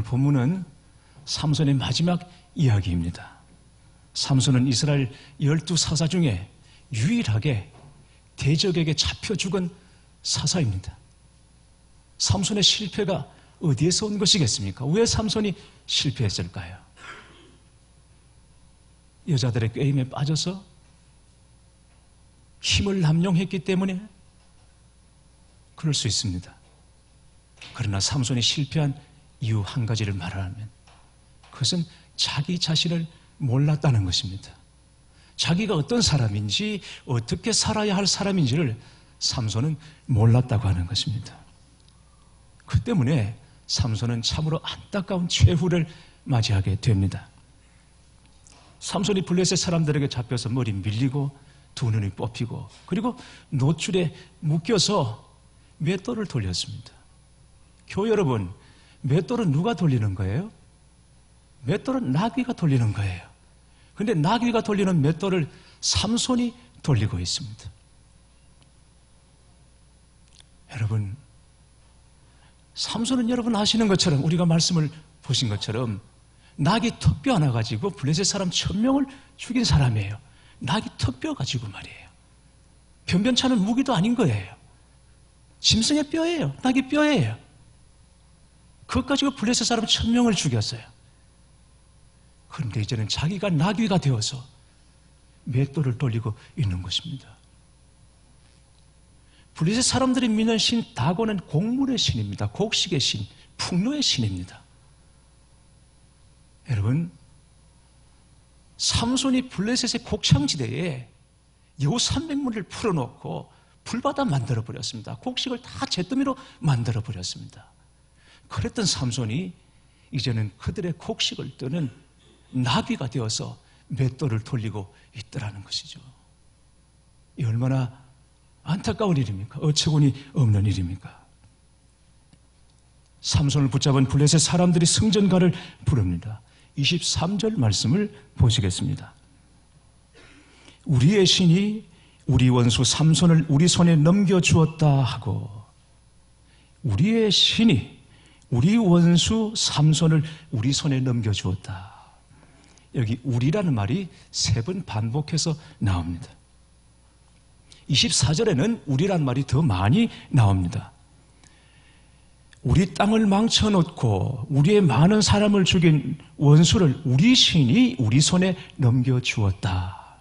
본문은 삼손의 마지막 이야기입니다. 삼손은 이스라엘 12사사 중에 유일하게 대적에게 잡혀 죽은 사사입니다. 삼손의 실패가 어디에서 온 것이겠습니까? 왜 삼손이 실패했을까요? 여자들의 꾀임에 빠져서 힘을 남용했기 때문에 그럴 수 있습니다. 그러나 삼손이 실패한 이유 한 가지를 말하면 그것은 자기 자신을 몰랐다는 것입니다. 자기가 어떤 사람인지 어떻게 살아야 할 사람인지를 삼손은 몰랐다고 하는 것입니다. 그 때문에 삼손은 참으로 안타까운 최후를 맞이하게 됩니다. 삼손이 블레셋 사람들에게 잡혀서 머리 밀리고 두 눈이 뽑히고 그리고 노줄에 묶여서 맷돌을 돌렸습니다. 교회 여러분, 맷돌은 누가 돌리는 거예요? 맷돌은 나귀가 돌리는 거예요. 그런데 나귀가 돌리는 맷돌을 삼손이 돌리고 있습니다. 여러분, 삼손은 여러분 아시는 것처럼 우리가 말씀을 보신 것처럼 나귀 턱뼈 하나 가지고 블레셋 사람 1000명을 죽인 사람이에요. 나귀 턱뼈 가지고 말이에요. 변변찮은 무기도 아닌 거예요. 짐승의 뼈예요. 나귀 뼈예요. 그것 가지고 블레셋 사람 1000명을 죽였어요. 그런데 이제는 자기가 나귀가 되어서 맷돌을 돌리고 있는 것입니다. 블레셋 사람들이 믿는 신 다곤은 곡물의 신입니다. 곡식의 신, 풍요의 신입니다. 여러분, 삼손이 블레셋의 곡창지대에 여우 300문을 풀어놓고 불바다 만들어버렸습니다. 곡식을 다 잿더미로 만들어버렸습니다. 그랬던 삼손이 이제는 그들의 곡식을 뜨는 나귀가 되어서 맷돌을 돌리고 있더라는 것이죠. 이 얼마나 안타까운 일입니까? 어처구니 없는 일입니까? 삼손을 붙잡은 블레셋 사람들이 승전가를 부릅니다. 23절 말씀을 보시겠습니다. 우리의 신이 우리 원수 삼손을 우리 손에 넘겨주었다 하고, 우리의 신이 우리 원수 삼손을 우리 손에 넘겨주었다. 여기 우리라는 말이 3번 반복해서 나옵니다. 24절에는 우리라는 말이 더 많이 나옵니다. 우리 땅을 망쳐놓고 우리의 많은 사람을 죽인 원수를 우리 신이 우리 손에 넘겨주었다.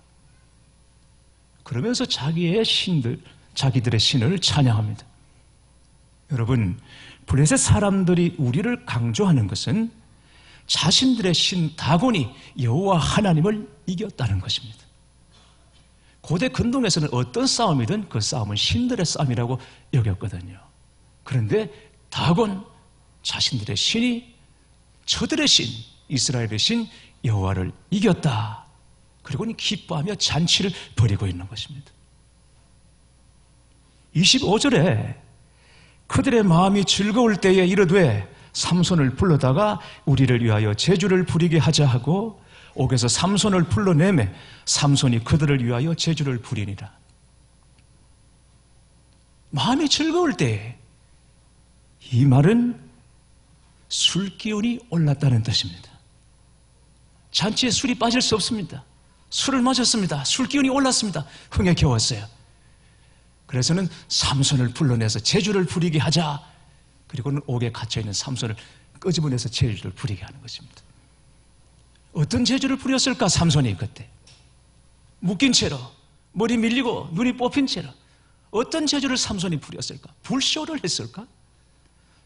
그러면서 자기들의 신을 찬양합니다. 여러분, 블레셋 사람들이 우리를 강조하는 것은 자신들의 신 다곤이 여호와 하나님을 이겼다는 것입니다. 고대 근동에서는 어떤 싸움이든 그 싸움은 신들의 싸움이라고 여겼거든요. 그런데 다곤, 자신들의 신이 저들의 신, 이스라엘의 신 여호와를 이겼다. 그리고는 기뻐하며 잔치를 벌이고 있는 것입니다. 25절에 그들의 마음이 즐거울 때에 이르되 삼손을 불러다가 우리를 위하여 제주를 부리게 하자 하고 옥에서 삼손을 불러내매 삼손이 그들을 위하여 제주를 부리니라. 마음이 즐거울 때에, 이 말은 술 기운이 올랐다는 뜻입니다. 잔치에 술이 빠질 수 없습니다. 술을 마셨습니다. 술 기운이 올랐습니다. 흥에 겨웠어요. 그래서는 삼손을 불러내서 제주를 부리게 하자. 그리고는 옥에 갇혀있는 삼손을 끄집어내서 제주를 부리게 하는 것입니다. 어떤 제주를 부렸을까? 삼손이 그때 묶인 채로, 머리 밀리고 눈이 뽑힌 채로 어떤 제주를 삼손이 부렸을까? 불쇼를 했을까?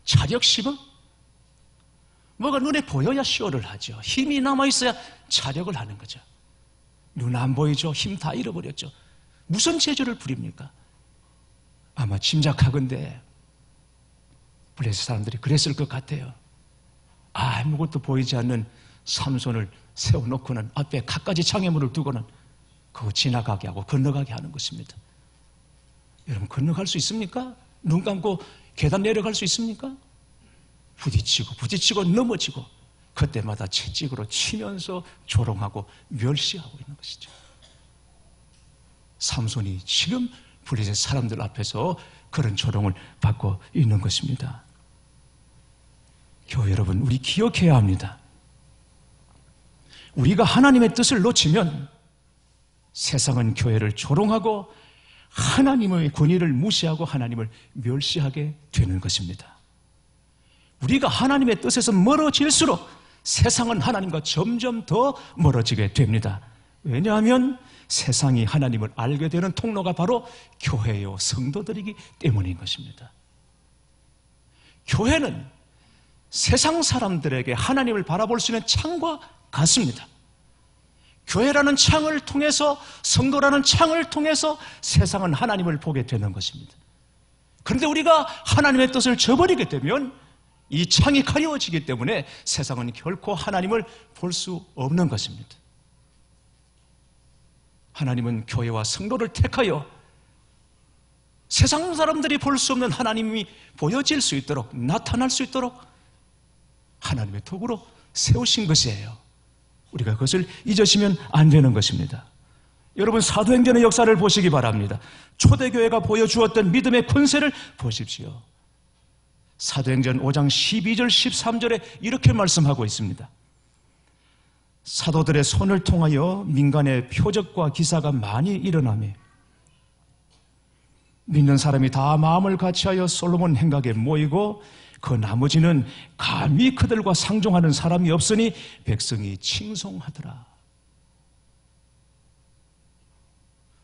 차력 시범? 뭐가 눈에 보여야 쇼를 하죠. 힘이 남아있어야 차력을 하는 거죠. 눈 안 보이죠? 힘 다 잃어버렸죠. 무슨 제주를 부립니까? 아마 짐작하건대 블레셋 사람들이 그랬을 것 같아요. 아무것도 보이지 않는 삼손을 세워놓고는 앞에 갖가지 장애물을 두고는 그거 지나가게 하고 건너가게 하는 것입니다. 여러분, 건너갈 수 있습니까? 눈 감고 계단 내려갈 수 있습니까? 부딪히고 넘어지고 그때마다 채찍으로 치면서 조롱하고 멸시하고 있는 것이죠. 삼손이 지금 블레셋 사람들 앞에서 그런 조롱을 받고 있는 것입니다. 교회 여러분, 우리 기억해야 합니다. 우리가 하나님의 뜻을 놓치면 세상은 교회를 조롱하고 하나님의 권위를 무시하고 하나님을 멸시하게 되는 것입니다. 우리가 하나님의 뜻에서 멀어질수록 세상은 하나님과 점점 더 멀어지게 됩니다. 왜냐하면 세상이 하나님을 알게 되는 통로가 바로 교회요 성도들이기 때문인 것입니다. 교회는 세상 사람들에게 하나님을 바라볼 수 있는 창과 같습니다. 교회라는 창을 통해서, 성도라는 창을 통해서 세상은 하나님을 보게 되는 것입니다. 그런데 우리가 하나님의 뜻을 저버리게 되면 이 창이 가려워지기 때문에 세상은 결코 하나님을 볼 수 없는 것입니다. 하나님은 교회와 성도를 택하여 세상 사람들이 볼 수 없는 하나님이 보여질 수 있도록, 나타날 수 있도록 하나님의 도구로 세우신 것이에요. 우리가 그것을 잊으시면 안 되는 것입니다. 여러분, 사도행전의 역사를 보시기 바랍니다. 초대교회가 보여주었던 믿음의 권세를 보십시오. 사도행전 5장 12절 13절에 이렇게 말씀하고 있습니다. 사도들의 손을 통하여 민간의 표적과 기사가 많이 일어나며 믿는 사람이 다 마음을 같이하여 솔로몬 행각에 모이고 그 나머지는 감히 그들과 상종하는 사람이 없으니 백성이 칭송하더라.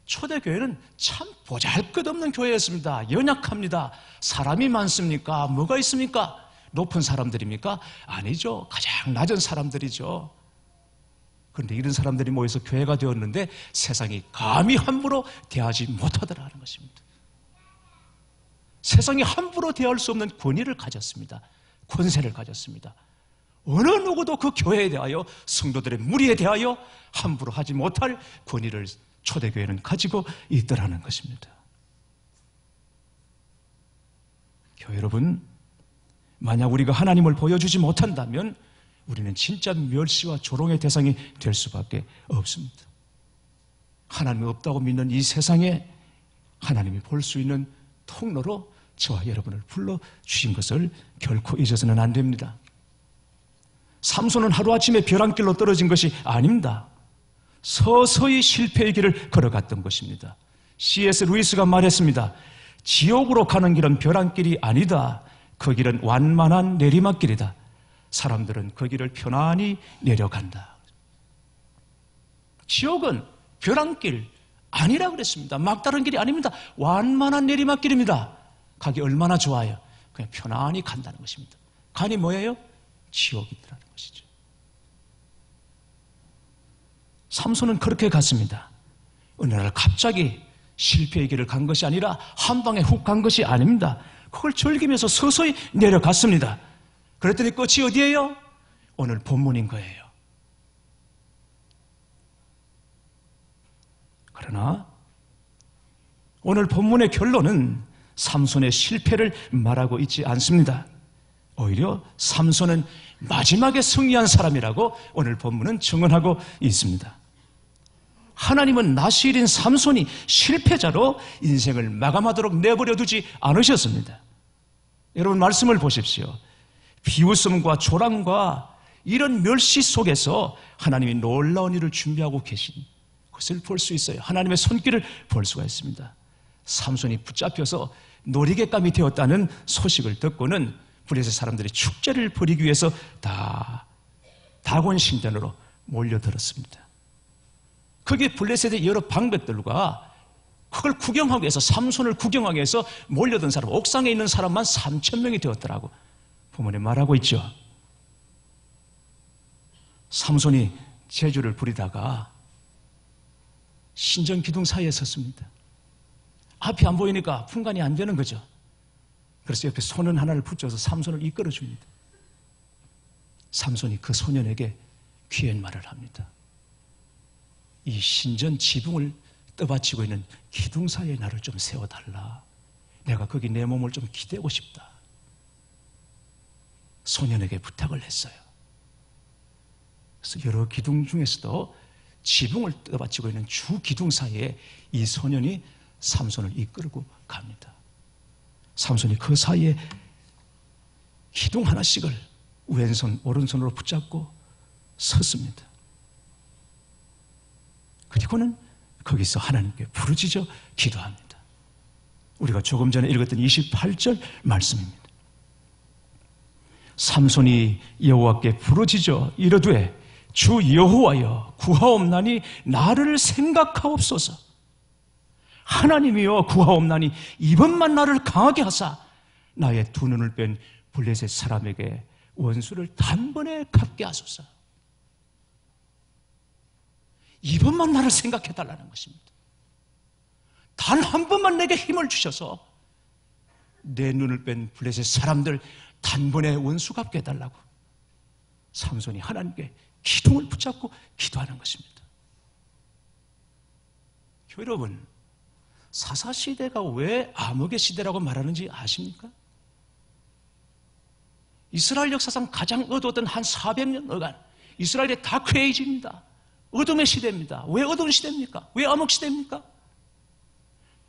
초대교회는 참 보잘것없는 교회였습니다. 연약합니다. 사람이 많습니까? 뭐가 있습니까? 높은 사람들입니까? 아니죠. 가장 낮은 사람들이죠. 그런데 이런 사람들이 모여서 교회가 되었는데 세상이 감히 함부로 대하지 못하더라는 것입니다. 세상이 함부로 대할 수 없는 권위를 가졌습니다. 권세를 가졌습니다. 어느 누구도 그 교회에 대하여, 성도들의 무리에 대하여 함부로 하지 못할 권위를 초대교회는 가지고 있더라는 것입니다. 교회 여러분, 만약 우리가 하나님을 보여주지 못한다면 우리는 진짜 멸시와 조롱의 대상이 될 수밖에 없습니다. 하나님이 없다고 믿는 이 세상에 하나님이 볼 수 있는 통로로 저와 여러분을 불러주신 것을 결코 잊어서는 안 됩니다. 삼손은 하루아침에 벼랑길로 떨어진 것이 아닙니다. 서서히 실패의 길을 걸어갔던 것입니다. C.S. 루이스가 말했습니다. 지옥으로 가는 길은 벼랑길이 아니다. 그 길은 완만한 내리막길이다. 사람들은 그 길을 편안히 내려간다. 지옥은 벼랑길 아니라 그랬습니다. 막다른 길이 아닙니다. 완만한 내리막길입니다. 가기 얼마나 좋아요. 그냥 편안히 간다는 것입니다. 간이 뭐예요? 지옥이라는 것이죠. 삼손은 그렇게 갔습니다. 어느 날 갑자기 실패의 길을 간 것이 아니라 한 방에 훅 간 것이 아닙니다. 그걸 즐기면서 서서히 내려갔습니다. 그랬더니 끝이 어디예요? 오늘 본문인 거예요. 그러나 오늘 본문의 결론은 삼손의 실패를 말하고 있지 않습니다. 오히려 삼손은 마지막에 승리한 사람이라고 오늘 본문은 증언하고 있습니다. 하나님은 나시일인 삼손이 실패자로 인생을 마감하도록 내버려 두지 않으셨습니다. 여러분, 말씀을 보십시오. 비웃음과 조랑과 이런 멸시 속에서 하나님이 놀라운 일을 준비하고 계신 것을 볼 수 있어요. 하나님의 손길을 볼 수가 있습니다. 삼손이 붙잡혀서 놀이객감이 되었다는 소식을 듣고는 블레셋 사람들이 축제를 벌이기 위해서 다 다곤 신전으로 몰려들었습니다. 거기에 블레셋의 여러 방백들과 그걸 구경하기 위해서, 삼손을 구경하기 위해서 몰려든 사람, 옥상에 있는 사람만 3,000명이 되었더라고 본문에 말하고 있죠. 삼손이 제주를 부리다가 신전 기둥 사이에 섰습니다. 앞이 안 보이니까 분간이 안 되는 거죠. 그래서 옆에 소년 하나를 붙여서 삼손을 이끌어 줍니다. 삼손이 그 소년에게 귀한 말을 합니다. 이 신전 지붕을 떠받치고 있는 기둥 사이에 나를 좀 세워달라. 내가 거기 내 몸을 좀 기대고 싶다. 소년에게 부탁을 했어요. 그래서 여러 기둥 중에서도 지붕을 떠받치고 있는 주 기둥 사이에 이 소년이 삼손을 이끌고 갑니다. 삼손이 그 사이에 기둥 하나씩을 왼손 오른손으로 붙잡고 섰습니다. 그리고는 거기서 하나님께 부르짖어 기도합니다. 우리가 조금 전에 읽었던 28절 말씀입니다. 삼손이 여호와께 부르짖어 이르되 주 여호와여 구하옵나니 나를 생각하옵소서. 하나님이여 구하옵나니 이번만 나를 강하게 하사 나의 두 눈을 뺀 블레셋 사람에게 원수를 단번에 갚게 하소서. 이번만 나를 생각해달라는 것입니다. 단 한 번만 내게 힘을 주셔서 내 눈을 뺀 블레셋 사람들 단번에 원수 갚게 해달라고 삼손이 하나님께 기둥을 붙잡고 기도하는 것입니다. 여러분, 사사시대가 왜 암흑의 시대라고 말하는지 아십니까? 이스라엘 역사상 가장 어두웠던 한 400년간 이스라엘의 다크에이지입니다. 어둠의 시대입니다. 왜 어두운 시대입니까? 왜 암흑 시대입니까?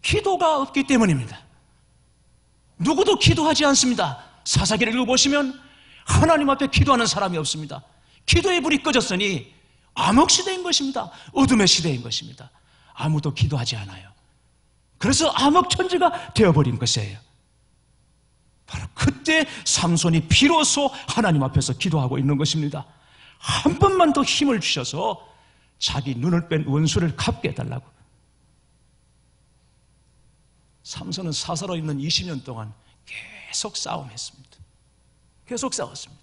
기도가 없기 때문입니다. 누구도 기도하지 않습니다. 사사기를 읽어보시면 하나님 앞에 기도하는 사람이 없습니다. 기도의 불이 꺼졌으니 암흑 시대인 것입니다. 어둠의 시대인 것입니다. 아무도 기도하지 않아요. 그래서 암흑 천지가 되어버린 것이에요. 바로 그때 삼손이 비로소 하나님 앞에서 기도하고 있는 것입니다. 한 번만 더 힘을 주셔서 자기 눈을 뺀 원수를 갚게 해달라고. 삼손은 사사로 있는 20년 동안 계속 싸움했습니다. 계속 싸웠습니다.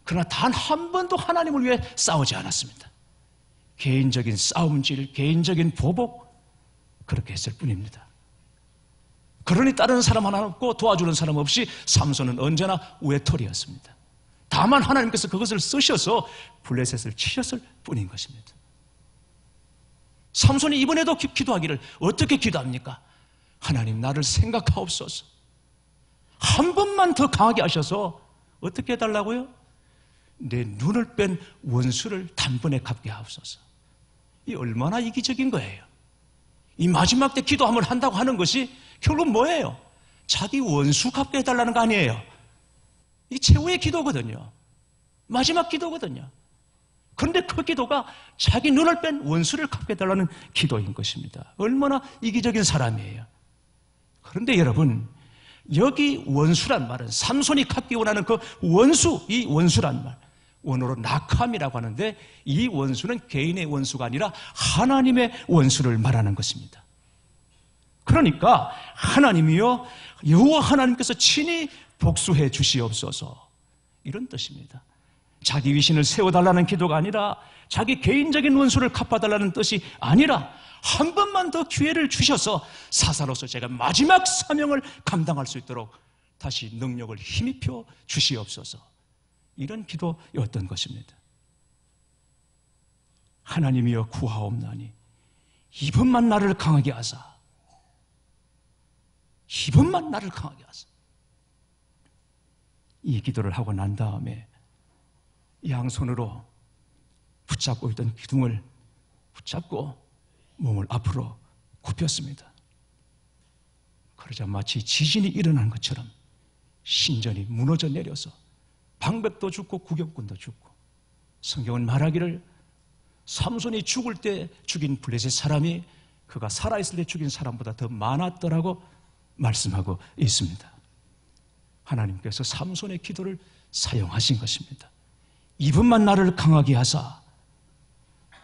그러나 단 한 번도 하나님을 위해 싸우지 않았습니다. 개인적인 싸움질, 개인적인 보복, 그렇게 했을 뿐입니다. 그러니 따르는 사람 하나 없고 도와주는 사람 없이 삼손은 언제나 외톨이였습니다. 다만 하나님께서 그것을 쓰셔서 블레셋을 치셨을 뿐인 것입니다. 삼손이 이번에도 기도하기를 어떻게 기도합니까? 하나님 나를 생각하옵소서. 한 번만 더 강하게 하셔서 어떻게 해달라고요? 내 눈을 뺀 원수를 단번에 갚게 하옵소서. 이 얼마나 이기적인 거예요. 이 마지막 때 기도함을 한다고 하는 것이 결국 뭐예요? 자기 원수 갚게 해달라는 거 아니에요. 이 최후의 기도거든요. 마지막 기도거든요. 그런데 그 기도가 자기 눈을 뺀 원수를 갚게 해달라는 기도인 것입니다. 얼마나 이기적인 사람이에요. 그런데 여러분, 여기 원수란 말은 삼손이 갚기 원하는 그 원수, 이 원수란 말, 원어로 낙함이라고 하는데 이 원수는 개인의 원수가 아니라 하나님의 원수를 말하는 것입니다. 그러니까 하나님이요, 여호와 하나님께서 친히 복수해 주시옵소서, 이런 뜻입니다. 자기 위신을 세워달라는 기도가 아니라 자기 개인적인 원수를 갚아달라는 뜻이 아니라 한 번만 더 기회를 주셔서 사사로서 제가 마지막 사명을 감당할 수 있도록 다시 능력을 힘입혀 주시옵소서, 이런 기도였던 것입니다. 하나님이여 구하옵나니 이번만 나를 강하게 하사, 이번만 나를 강하게 하사. 이 기도를 하고 난 다음에 양손으로 붙잡고 있던 기둥을 붙잡고 몸을 앞으로 굽혔습니다. 그러자 마치 지진이 일어난 것처럼 신전이 무너져 내려서 방백도 죽고 구경꾼도 죽고, 성경은 말하기를 삼손이 죽을 때 죽인 블레셋 사람이 그가 살아있을 때 죽인 사람보다 더 많았더라고 말씀하고 있습니다. 하나님께서 삼손의 기도를 사용하신 것입니다. 이분만 나를 강하게 하사,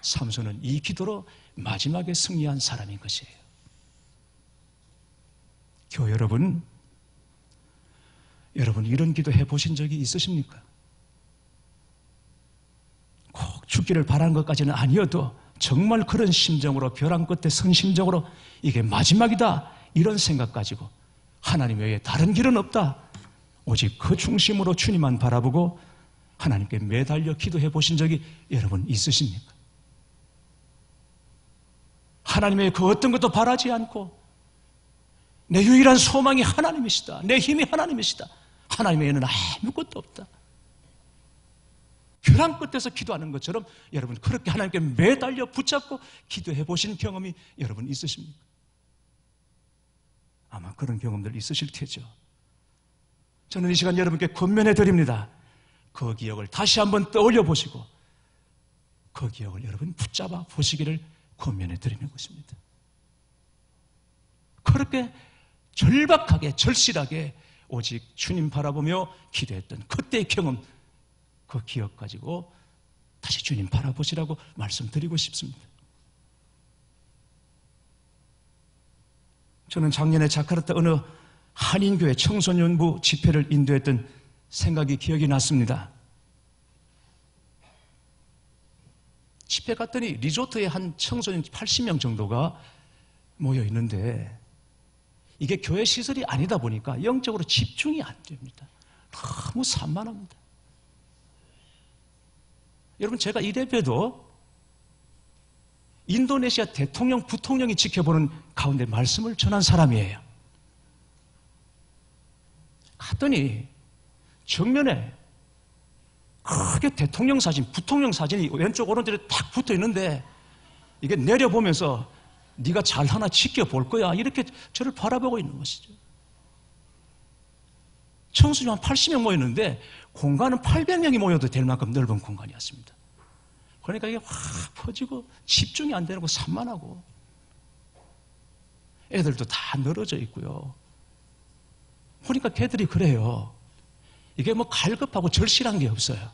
삼손은 이 기도로 마지막에 승리한 사람인 것이에요. 교회 여러분 이런 기도 해보신 적이 있으십니까? 꼭 죽기를 바라는 것까지는 아니어도 정말 그런 심정으로, 벼랑 끝에 선 심정으로 이게 마지막이다, 이런 생각 가지고 하나님 외에 다른 길은 없다, 오직 그 중심으로 주님만 바라보고 하나님께 매달려 기도해 보신 적이 여러분 있으십니까? 하나님 외에 그 어떤 것도 바라지 않고 내 유일한 소망이 하나님이시다, 내 힘이 하나님이시다, 하나님 외에는 아무것도 없다, 벼랑 끝에서 기도하는 것처럼 여러분 그렇게 하나님께 매달려 붙잡고 기도해 보신 경험이 여러분 있으십니까? 아마 그런 경험들 있으실 테죠. 저는 이 시간 여러분께 권면해 드립니다. 그 기억을 다시 한번 떠올려 보시고 그 기억을 여러분 붙잡아 보시기를 권면해 드리는 것입니다. 그렇게 절박하게 절실하게 오직 주님 바라보며 기도했던 그때의 경험, 그 기억 가지고 다시 주님 바라보시라고 말씀드리고 싶습니다. 저는 작년에 자카르타 어느 한인교회 청소년부 집회를 인도했던 생각이 기억이 났습니다. 집회 갔더니 리조트에 한 청소년 80명 정도가 모여 있는데 이게 교회 시설이 아니다 보니까 영적으로 집중이 안 됩니다. 너무 산만합니다. 여러분, 제가 이래봬도 인도네시아 대통령, 부통령이 지켜보는 가운데 말씀을 전한 사람이에요. 갔더니 정면에 크게 대통령 사진, 부통령 사진이 왼쪽 오른쪽에 딱 붙어 있는데 이게 내려보면서 네가 잘 하나 지켜볼 거야 이렇게 저를 바라보고 있는 것이죠. 청소년 한 80명 모였는데 공간은 800명이 모여도 될 만큼 넓은 공간이었습니다. 그러니까 이게 확 퍼지고 집중이 안 되고 산만하고 애들도 다 늘어져 있고요. 보니까 걔들이 그래요. 이게 뭐 갈급하고 절실한 게 없어요.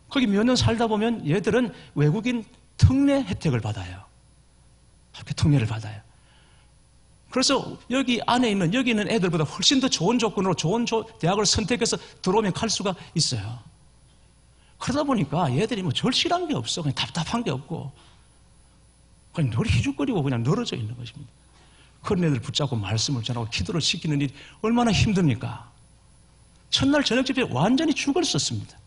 거기 몇 년 살다 보면 얘들은 외국인 특례 혜택을 받아요. 학교 특례를 받아요. 그래서 여기 안에 있는 여기 있는 애들보다 훨씬 더 좋은 조건으로 좋은 대학을 선택해서 들어오면 갈 수가 있어요. 그러다 보니까 얘들이 뭐 절실한 게 없어. 그냥 답답한 게 없고 그냥 늘 희죽거리고 그냥 늘어져 있는 것입니다. 그런 애들 붙잡고 말씀을 전하고 기도를 시키는 일이 얼마나 힘듭니까? 첫날 저녁 집에 완전히 죽을 썼습니다.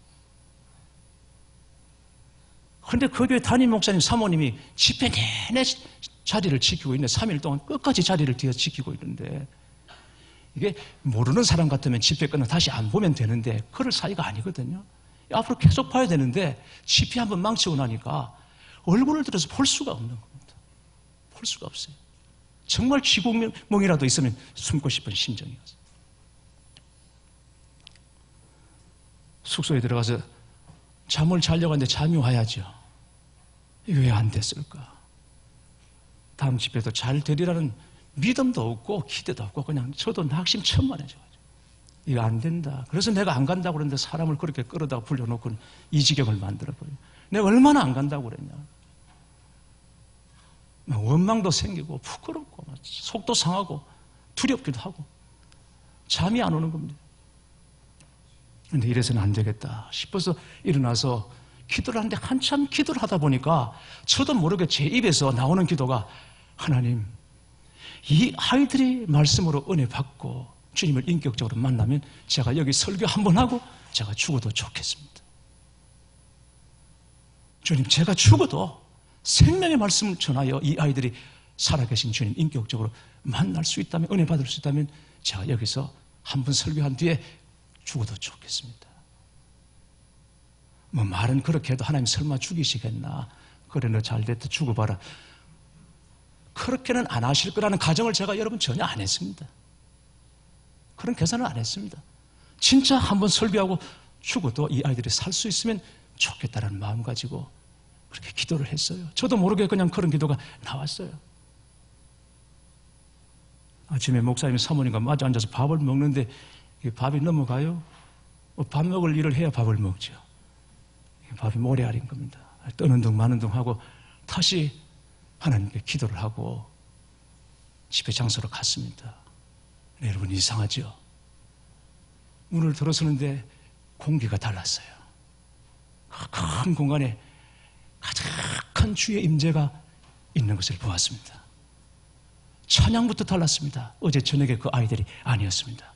그런데 그 교회 담임 목사님 사모님이 집회 내내 자리를 지키고 있는데 3일 동안 끝까지 자리를 뒤에서 지키고 있는데 이게 모르는 사람 같으면 집회 끝나고 다시 안 보면 되는데 그럴 사이가 아니거든요. 앞으로 계속 봐야 되는데 집회 한번 망치고 나니까 얼굴을 들어서 볼 수가 없는 겁니다. 볼 수가 없어요. 정말 쥐구멍이라도 있으면 숨고 싶은 심정이었어요. 숙소에 들어가서 잠을 자려고 하는데 잠이 와야죠. 이게 왜 안 됐을까? 다음 집회도 잘 되리라는 믿음도 없고 기대도 없고 그냥 저도 낙심천만해져가지고 이거 안 된다. 그래서 내가 안 간다고 그러는데 사람을 그렇게 끌어다가 불려놓고 이 지경을 만들어버려요. 내가 얼마나 안 간다고 그랬냐. 원망도 생기고 부끄럽고 속도 상하고 두렵기도 하고 잠이 안 오는 겁니다. 그런데 이래서는 안 되겠다 싶어서 일어나서 기도를 하는데 한참 기도를 하다 보니까 저도 모르게 제 입에서 나오는 기도가 하나님, 이 아이들이 말씀으로 은혜 받고 주님을 인격적으로 만나면 제가 여기 설교 한번 하고 제가 죽어도 좋겠습니다. 주님, 제가 죽어도 생명의 말씀을 전하여 이 아이들이 살아계신 주님 인격적으로 만날 수 있다면, 은혜 받을 수 있다면 제가 여기서 한번 설교한 뒤에 죽어도 좋겠습니다. 뭐 말은 그렇게 해도 하나님 설마 죽이시겠나? 그래 너 잘됐다 죽어봐라. 그렇게는 안 하실 거라는 가정을 제가 여러분 전혀 안 했습니다. 그런 계산을 안 했습니다. 진짜 한번 설교하고 죽어도 이 아이들이 살 수 있으면 좋겠다라는 마음 가지고 그렇게 기도를 했어요. 저도 모르게 그냥 그런 기도가 나왔어요. 아침에 목사님 사모님과 마주 앉아서 밥을 먹는데 밥이 넘어가요. 밥 먹을 일을 해야 밥을 먹죠. 밥이 모래알인 겁니다. 떠는 둥 마는 둥 하고 다시 하나님께 기도를 하고 집회 장소로 갔습니다. 네, 여러분 이상하죠? 문을 들어서는데 공기가 달랐어요. 큰 공간에 가득한 주의 임재가 있는 것을 보았습니다. 찬양부터 달랐습니다. 어제 저녁에 그 아이들이 아니었습니다.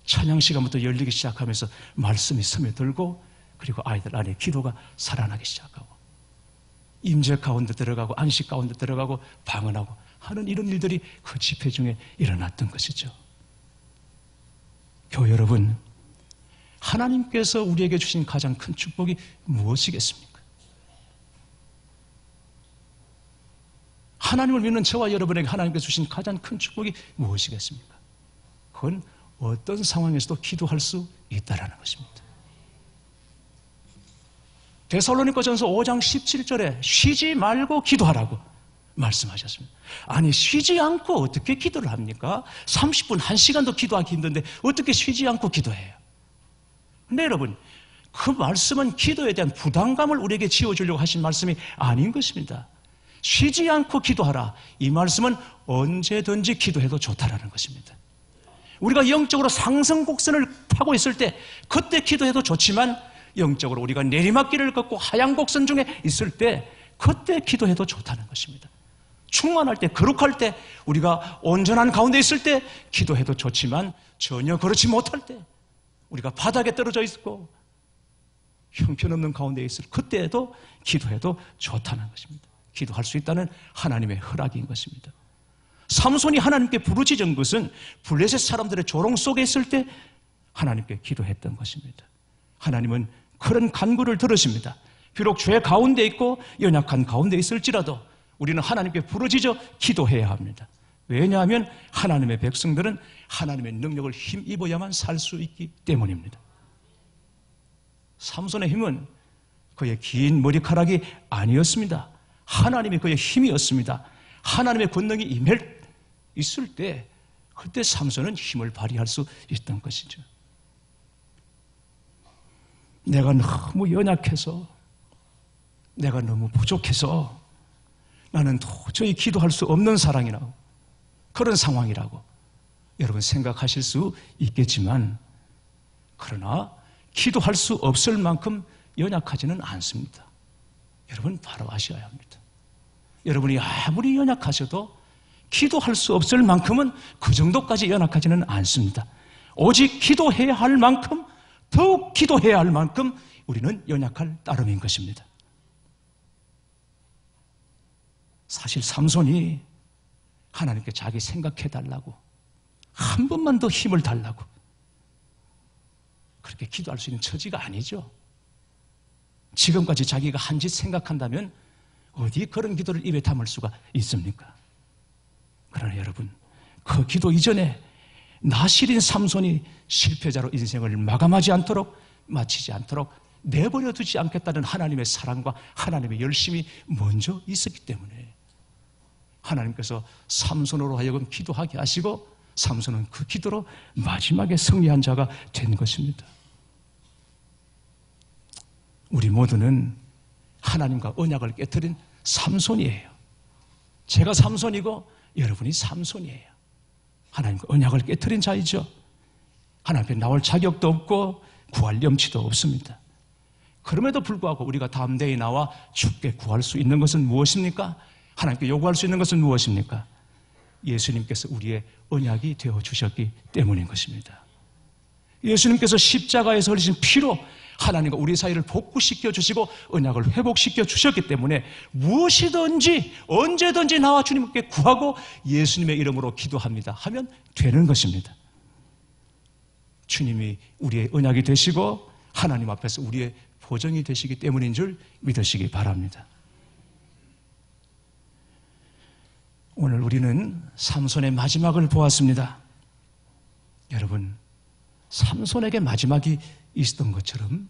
찬양 시간부터 열리기 시작하면서 말씀이 스며들고 그리고 아이들 안에 기도가 살아나기 시작하고 임재 가운데 들어가고 안식 가운데 들어가고 방언하고 하는 이런 일들이 그 집회 중에 일어났던 것이죠. 교회 여러분, 하나님께서 우리에게 주신 가장 큰 축복이 무엇이겠습니까? 하나님을 믿는 저와 여러분에게 하나님께서 주신 가장 큰 축복이 무엇이겠습니까? 그건 어떤 상황에서도 기도할 수 있다는 것입니다. 데살로니가전서 5장 17절에 쉬지 말고 기도하라고 말씀하셨습니다. 아니, 쉬지 않고 어떻게 기도를 합니까? 30분, 1시간도 기도하기 힘든데 어떻게 쉬지 않고 기도해요? 근데 여러분, 그 말씀은 기도에 대한 부담감을 우리에게 지어주려고 하신 말씀이 아닌 것입니다. 쉬지 않고 기도하라. 이 말씀은 언제든지 기도해도 좋다라는 것입니다. 우리가 영적으로 상승 곡선을 타고 있을 때 그때 기도해도 좋지만, 영적으로 우리가 내리막길을 걷고 하향 곡선 중에 있을 때 그때 기도해도 좋다는 것입니다. 충만할 때, 거룩할 때, 우리가 온전한 가운데 있을 때 기도해도 좋지만, 전혀 그렇지 못할 때, 우리가 바닥에 떨어져 있고 형편없는 가운데 있을 그때에도 기도해도 좋다는 것입니다. 기도할 수 있다는 하나님의 허락인 것입니다. 삼손이 하나님께 부르짖은 것은 블레셋 사람들의 조롱 속에 있을 때 하나님께 기도했던 것입니다. 하나님은 그런 간구를 들으십니다. 비록 죄 가운데 있고 연약한 가운데 있을지라도 우리는 하나님께 부르짖어 기도해야 합니다. 왜냐하면 하나님의 백성들은 하나님의 능력을 힘입어야만 살 수 있기 때문입니다. 삼손의 힘은 그의 긴 머리카락이 아니었습니다. 하나님이 그의 힘이었습니다. 하나님의 권능이 있을 때 그때 삼손은 힘을 발휘할 수 있던 것이죠. 내가 너무 연약해서, 내가 너무 부족해서 나는 도저히 기도할 수 없는 사랑이라고, 그런 상황이라고 여러분 생각하실 수 있겠지만, 그러나 기도할 수 없을 만큼 연약하지는 않습니다. 여러분 바로 아셔야 합니다. 여러분이 아무리 연약하셔도 기도할 수 없을 만큼은 그 정도까지 연약하지는 않습니다. 오직 기도해야 할 만큼, 더욱 기도해야 할 만큼 우리는 연약할 따름인 것입니다. 사실 삼손이 하나님께 자기 생각해달라고, 한 번만 더 힘을 달라고 그렇게 기도할 수 있는 처지가 아니죠. 지금까지 자기가 한 짓 생각한다면 어디 그런 기도를 입에 담을 수가 있습니까? 그러나 여러분, 그 기도 이전에 나실인 삼손이 실패자로 인생을 마치지 않도록 내버려 두지 않겠다는 하나님의 사랑과 하나님의 열심이 먼저 있었기 때문에 하나님께서 삼손으로 하여금 기도하게 하시고, 삼손은 그 기도로 마지막에 승리한 자가 된 것입니다. 우리 모두는 하나님과 언약을 깨트린 삼손이에요. 제가 삼손이고 여러분이 삼손이에요. 하나님과 언약을 깨트린 자이죠. 하나님 앞에 나올 자격도 없고 구할 염치도 없습니다. 그럼에도 불구하고 우리가 담대히 나와 주께 구할 수 있는 것은 무엇입니까? 하나님께 요구할 수 있는 것은 무엇입니까? 예수님께서 우리의 언약이 되어주셨기 때문인 것입니다. 예수님께서 십자가에서 흘리신 피로 하나님과 우리 사이를 복구시켜 주시고 언약을 회복시켜 주셨기 때문에 무엇이든지 언제든지 나와 주님께 구하고 예수님의 이름으로 기도합니다 하면 되는 것입니다. 주님이 우리의 언약이 되시고 하나님 앞에서 우리의 보정이 되시기 때문인 줄 믿으시기 바랍니다. 오늘 우리는 삼손의 마지막을 보았습니다. 여러분, 삼손에게 마지막이 있었던 것처럼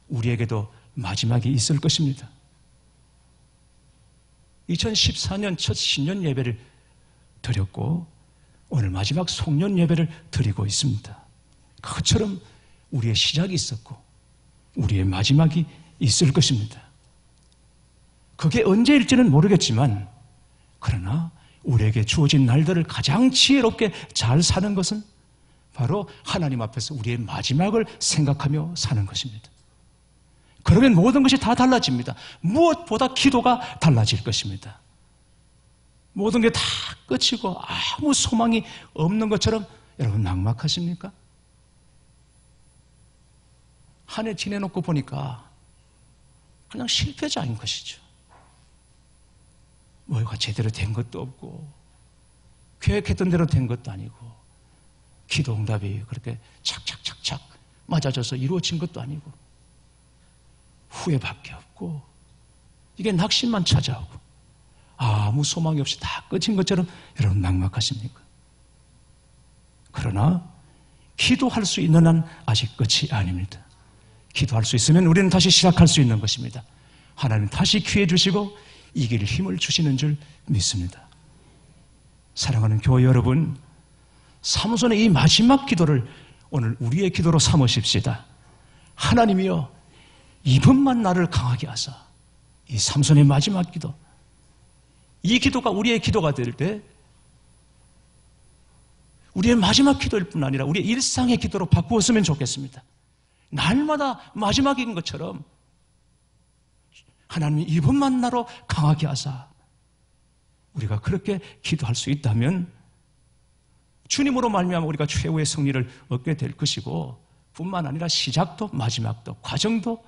우리에게도 마지막이 있을 것입니다. 2014년 첫 신년 예배를 드렸고 오늘 마지막 송년 예배를 드리고 있습니다. 그것처럼 우리의 시작이 있었고 우리의 마지막이 있을 것입니다. 그게 언제일지는 모르겠지만, 그러나 우리에게 주어진 날들을 가장 지혜롭게 잘 사는 것은 바로 하나님 앞에서 우리의 마지막을 생각하며 사는 것입니다. 그러면 모든 것이 다 달라집니다. 무엇보다 기도가 달라질 것입니다. 모든 게 다 끝이고 아무 소망이 없는 것처럼 여러분 막막하십니까? 한 해 지내놓고 보니까 그냥 실패자인 것이죠. 뭐가 제대로 된 것도 없고 계획했던 대로 된 것도 아니고 기도 응답이 그렇게 착착착착 맞아져서 이루어진 것도 아니고 후회밖에 없고 이게 낙심만 찾아오고 아무 소망이 없이 다 끝인 것처럼 여러분 막막하십니까? 그러나 기도할 수 있는 한 아직 끝이 아닙니다. 기도할 수 있으면 우리는 다시 시작할 수 있는 것입니다. 하나님 다시 기회 주시고 이길 힘을 주시는 줄 믿습니다. 사랑하는 교회 여러분, 삼손의 이 마지막 기도를 오늘 우리의 기도로 삼으십시다. 하나님이여, 이번만 나를 강하게 하사. 이 삼손의 마지막 기도, 이 기도가 우리의 기도가 될 때 우리의 마지막 기도일 뿐 아니라 우리의 일상의 기도로 바꾸었으면 좋겠습니다. 날마다 마지막인 것처럼 하나님 이번만 나로 강하게 하사. 우리가 그렇게 기도할 수 있다면 주님으로 말미암아 우리가 최후의 승리를 얻게 될 것이고, 뿐만 아니라 시작도 마지막도 과정도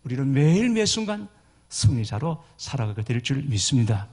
우리는 매일 매 순간 승리자로 살아가게 될 줄 믿습니다.